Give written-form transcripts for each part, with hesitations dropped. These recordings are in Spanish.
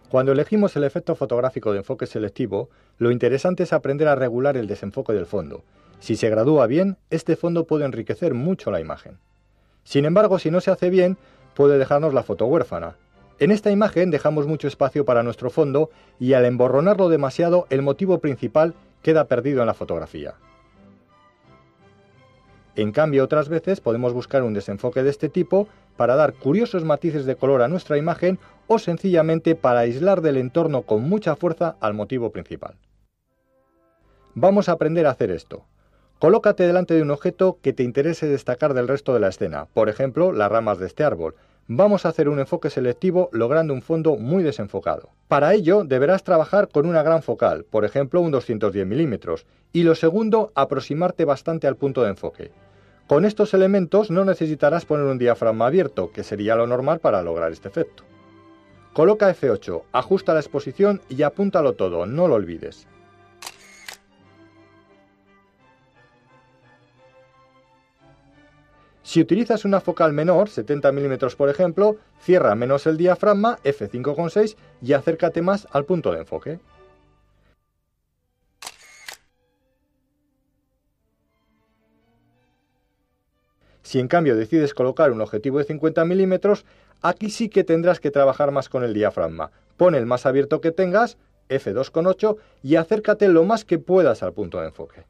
Cuando elegimos el efecto fotográfico de enfoque selectivo, lo interesante es aprender a regular el desenfoque del fondo. Si se gradúa bien, este fondo puede enriquecer mucho la imagen. Sin embargo, si no se hace bien, puede dejarnos la foto huérfana. En esta imagen dejamos mucho espacio para nuestro fondo y al emborronarlo demasiado, el motivo principal queda perdido en la fotografía. En cambio, otras veces podemos buscar un desenfoque de este tipo para dar curiosos matices de color a nuestra imagen o sencillamente para aislar del entorno con mucha fuerza al motivo principal. Vamos a aprender a hacer esto. Colócate delante de un objeto que te interese destacar del resto de la escena, por ejemplo, las ramas de este árbol. Vamos a hacer un enfoque selectivo logrando un fondo muy desenfocado. Para ello deberás trabajar con una gran focal, por ejemplo un 210 milímetros, y lo segundo, aproximarte bastante al punto de enfoque. Con estos elementos no necesitarás poner un diafragma abierto, que sería lo normal para lograr este efecto. Coloca F8, ajusta la exposición y apúntalo todo, no lo olvides. Si utilizas una focal menor, 70 mm por ejemplo, cierra menos el diafragma, F5,6 y acércate más al punto de enfoque. Si en cambio decides colocar un objetivo de 50 mm, aquí sí que tendrás que trabajar más con el diafragma. Pon el más abierto que tengas, F2,8, y acércate lo más que puedas al punto de enfoque.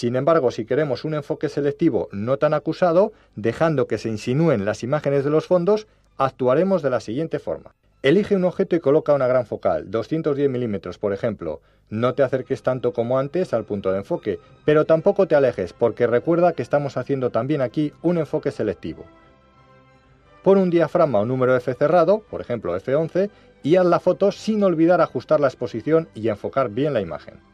Sin embargo, si queremos un enfoque selectivo no tan acusado, dejando que se insinúen las imágenes de los fondos, actuaremos de la siguiente forma. Elige un objeto y coloca una gran focal, 210 mm por ejemplo. No te acerques tanto como antes al punto de enfoque, pero tampoco te alejes, porque recuerda que estamos haciendo también aquí un enfoque selectivo. Pon un diafragma o número F cerrado, por ejemplo F11, y haz la foto sin olvidar ajustar la exposición y enfocar bien la imagen.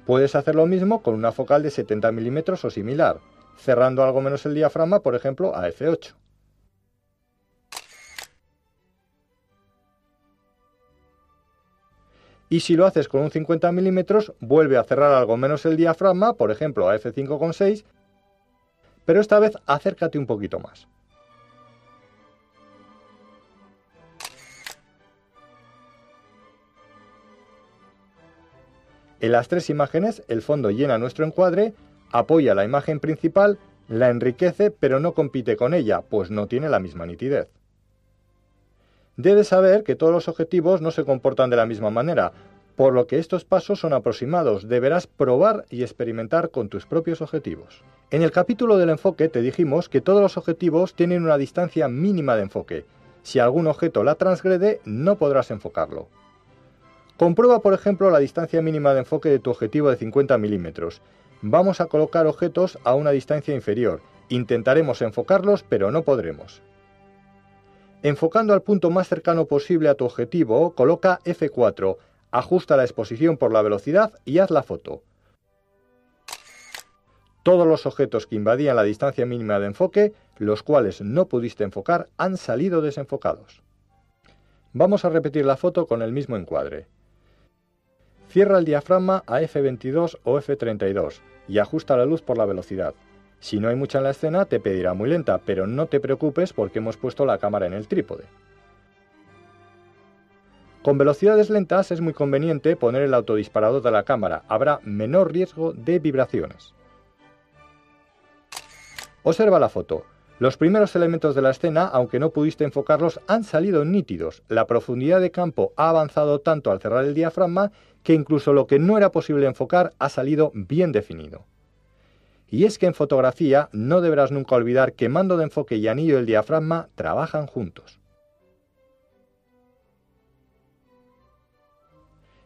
Puedes hacer lo mismo con una focal de 70 mm o similar, cerrando algo menos el diafragma, por ejemplo, a F8. Y si lo haces con un 50 mm, vuelve a cerrar algo menos el diafragma, por ejemplo, a F5,6, pero esta vez acércate un poquito más. En las tres imágenes, el fondo llena nuestro encuadre, apoya la imagen principal, la enriquece, pero no compite con ella, pues no tiene la misma nitidez. Debes saber que todos los objetivos no se comportan de la misma manera, por lo que estos pasos son aproximados, deberás probar y experimentar con tus propios objetivos. En el capítulo del enfoque te dijimos que todos los objetivos tienen una distancia mínima de enfoque. Si algún objeto la transgrede, no podrás enfocarlo. Comprueba, por ejemplo, la distancia mínima de enfoque de tu objetivo de 50 mm. Vamos a colocar objetos a una distancia inferior. Intentaremos enfocarlos, pero no podremos. Enfocando al punto más cercano posible a tu objetivo, coloca F4, ajusta la exposición por la velocidad y haz la foto. Todos los objetos que invadían la distancia mínima de enfoque, los cuales no pudiste enfocar, han salido desenfocados. Vamos a repetir la foto con el mismo encuadre. Cierra el diafragma a F22 o F32 y ajusta la luz por la velocidad. Si no hay mucha en la escena, te pedirá muy lenta, pero no te preocupes porque hemos puesto la cámara en el trípode. Con velocidades lentas es muy conveniente poner el autodisparador de la cámara, habrá menor riesgo de vibraciones. Observa la foto. Los primeros elementos de la escena, aunque no pudiste enfocarlos, han salido nítidos. La profundidad de campo ha avanzado tanto al cerrar el diafragma que incluso lo que no era posible enfocar ha salido bien definido. Y es que en fotografía no deberás nunca olvidar que mando de enfoque y anillo del diafragma trabajan juntos.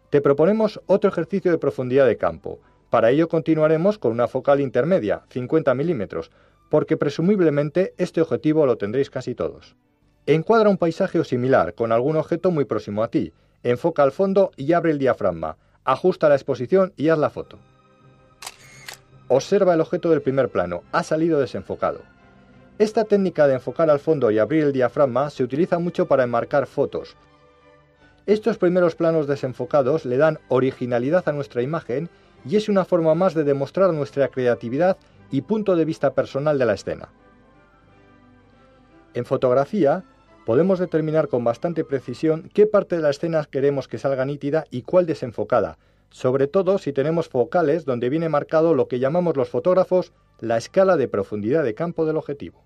Te proponemos otro ejercicio de profundidad de campo. Para ello continuaremos con una focal intermedia, 50 mm, porque presumiblemente este objetivo lo tendréis casi todos. Encuadra un paisaje o similar con algún objeto muy próximo a ti, enfoca al fondo y abre el diafragma, ajusta la exposición y haz la foto. Observa el objeto del primer plano, ha salido desenfocado. Esta técnica de enfocar al fondo y abrir el diafragma se utiliza mucho para enmarcar fotos. Estos primeros planos desenfocados le dan originalidad a nuestra imagen y es una forma más de demostrar nuestra creatividad y punto de vista personal de la escena. En fotografía, podemos determinar con bastante precisión qué parte de la escena queremos que salga nítida y cuál desenfocada, sobre todo si tenemos focales donde viene marcado lo que llamamos los fotógrafos la escala de profundidad de campo del objetivo.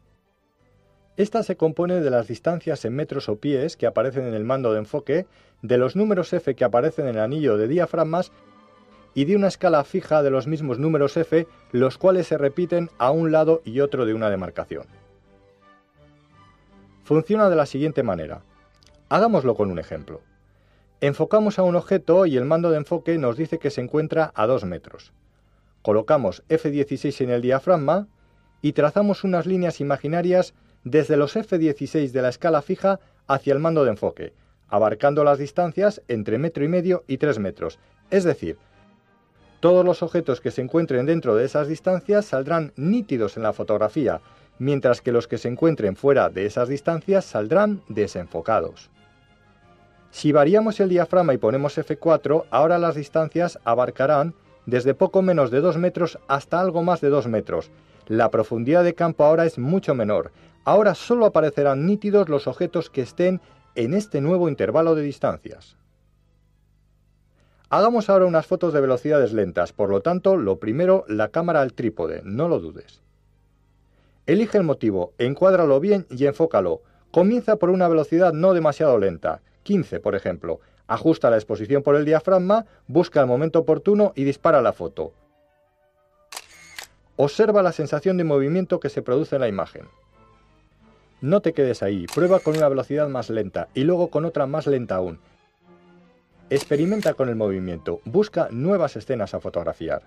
Esta se compone de las distancias en metros o pies que aparecen en el mando de enfoque, de los números F que aparecen en el anillo de diafragmas y de una escala fija de los mismos números F, los cuales se repiten a un lado y otro de una demarcación. Funciona de la siguiente manera. Hagámoslo con un ejemplo. Enfocamos a un objeto y el mando de enfoque nos dice que se encuentra a 2 metros. Colocamos F16 en el diafragma y trazamos unas líneas imaginarias desde los F16 de la escala fija hacia el mando de enfoque, abarcando las distancias entre 1,5 metros y 3 metros. Es decir, todos los objetos que se encuentren dentro de esas distancias saldrán nítidos en la fotografía, mientras que los que se encuentren fuera de esas distancias saldrán desenfocados. Si variamos el diafragma y ponemos F4, ahora las distancias abarcarán desde poco menos de 2 metros hasta algo más de 2 metros. La profundidad de campo ahora es mucho menor. Ahora solo aparecerán nítidos los objetos que estén en este nuevo intervalo de distancias. Hagamos ahora unas fotos de velocidades lentas, por lo tanto, lo primero, la cámara al trípode, no lo dudes. Elige el motivo, encuádralo bien y enfócalo. Comienza por una velocidad no demasiado lenta, 15 por ejemplo. Ajusta la exposición por el diafragma, busca el momento oportuno y dispara la foto. Observa la sensación de movimiento que se produce en la imagen. No te quedes ahí, prueba con una velocidad más lenta y luego con otra más lenta aún. Experimenta con el movimiento, busca nuevas escenas a fotografiar.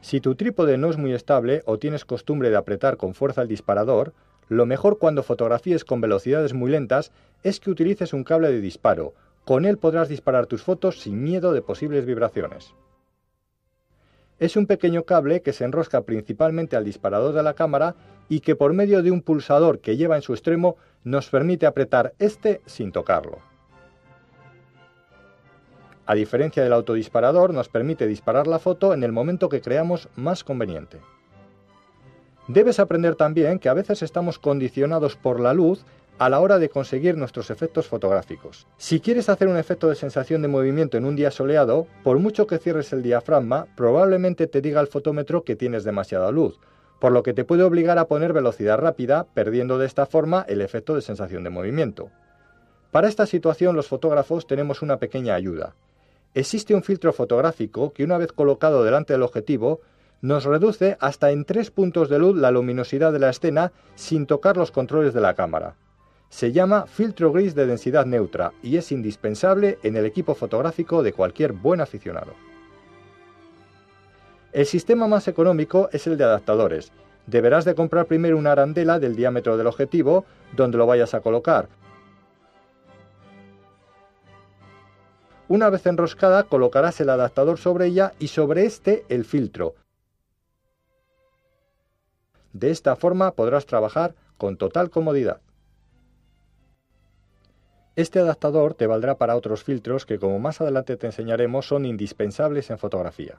Si tu trípode no es muy estable o tienes costumbre de apretar con fuerza el disparador, lo mejor cuando fotografíes con velocidades muy lentas es que utilices un cable de disparo. Con él podrás disparar tus fotos sin miedo de posibles vibraciones. Es un pequeño cable que se enrosca principalmente al disparador de la cámara y que por medio de un pulsador que lleva en su extremo nos permite apretar este sin tocarlo. A diferencia del autodisparador, nos permite disparar la foto en el momento que creamos más conveniente. Debes aprender también que a veces estamos condicionados por la luz a la hora de conseguir nuestros efectos fotográficos. Si quieres hacer un efecto de sensación de movimiento en un día soleado, por mucho que cierres el diafragma, probablemente te diga el fotómetro que tienes demasiada luz, por lo que te puede obligar a poner velocidad rápida, perdiendo de esta forma el efecto de sensación de movimiento. Para esta situación los fotógrafos tenemos una pequeña ayuda. Existe un filtro fotográfico que una vez colocado delante del objetivo nos reduce hasta en 3 puntos de luz la luminosidad de la escena sin tocar los controles de la cámara. Se llama filtro gris de densidad neutra y es indispensable en el equipo fotográfico de cualquier buen aficionado. El sistema más económico es el de adaptadores. Deberás de comprar primero una arandela del diámetro del objetivo donde lo vayas a colocar. Una vez enroscada, colocarás el adaptador sobre ella y sobre este el filtro. De esta forma podrás trabajar con total comodidad. Este adaptador te valdrá para otros filtros que, como más adelante te enseñaremos, son indispensables en fotografía.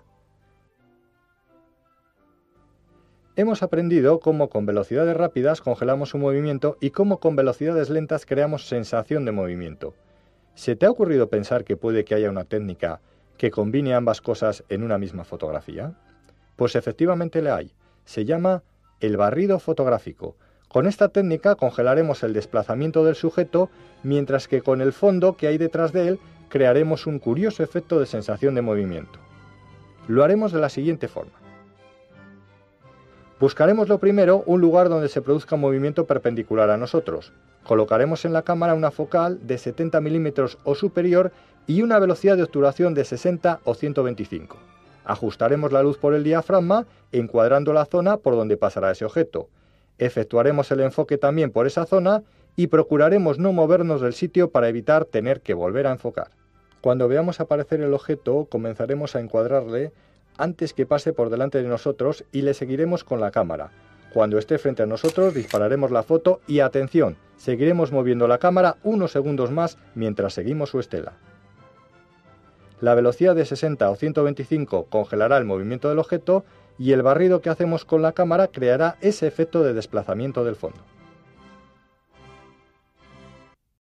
Hemos aprendido cómo con velocidades rápidas congelamos un movimiento y cómo con velocidades lentas creamos sensación de movimiento. ¿Se te ha ocurrido pensar que puede que haya una técnica que combine ambas cosas en una misma fotografía? Pues efectivamente la hay. Se llama el barrido fotográfico. Con esta técnica congelaremos el desplazamiento del sujeto, mientras que con el fondo que hay detrás de él crearemos un curioso efecto de sensación de movimiento. Lo haremos de la siguiente forma. Buscaremos lo primero un lugar donde se produzca movimiento perpendicular a nosotros. Colocaremos en la cámara una focal de 70 milímetros o superior y una velocidad de obturación de 60 o 125. Ajustaremos la luz por el diafragma, encuadrando la zona por donde pasará ese objeto. Efectuaremos el enfoque también por esa zona y procuraremos no movernos del sitio para evitar tener que volver a enfocar. Cuando veamos aparecer el objeto, comenzaremos a encuadrarle antes que pase por delante de nosotros y le seguiremos con la cámara. Cuando esté frente a nosotros dispararemos la foto y atención, seguiremos moviendo la cámara unos segundos más mientras seguimos su estela. la velocidad de 60 o 125 congelará el movimiento del objeto y el barrido que hacemos con la cámara creará ese efecto de desplazamiento del fondo.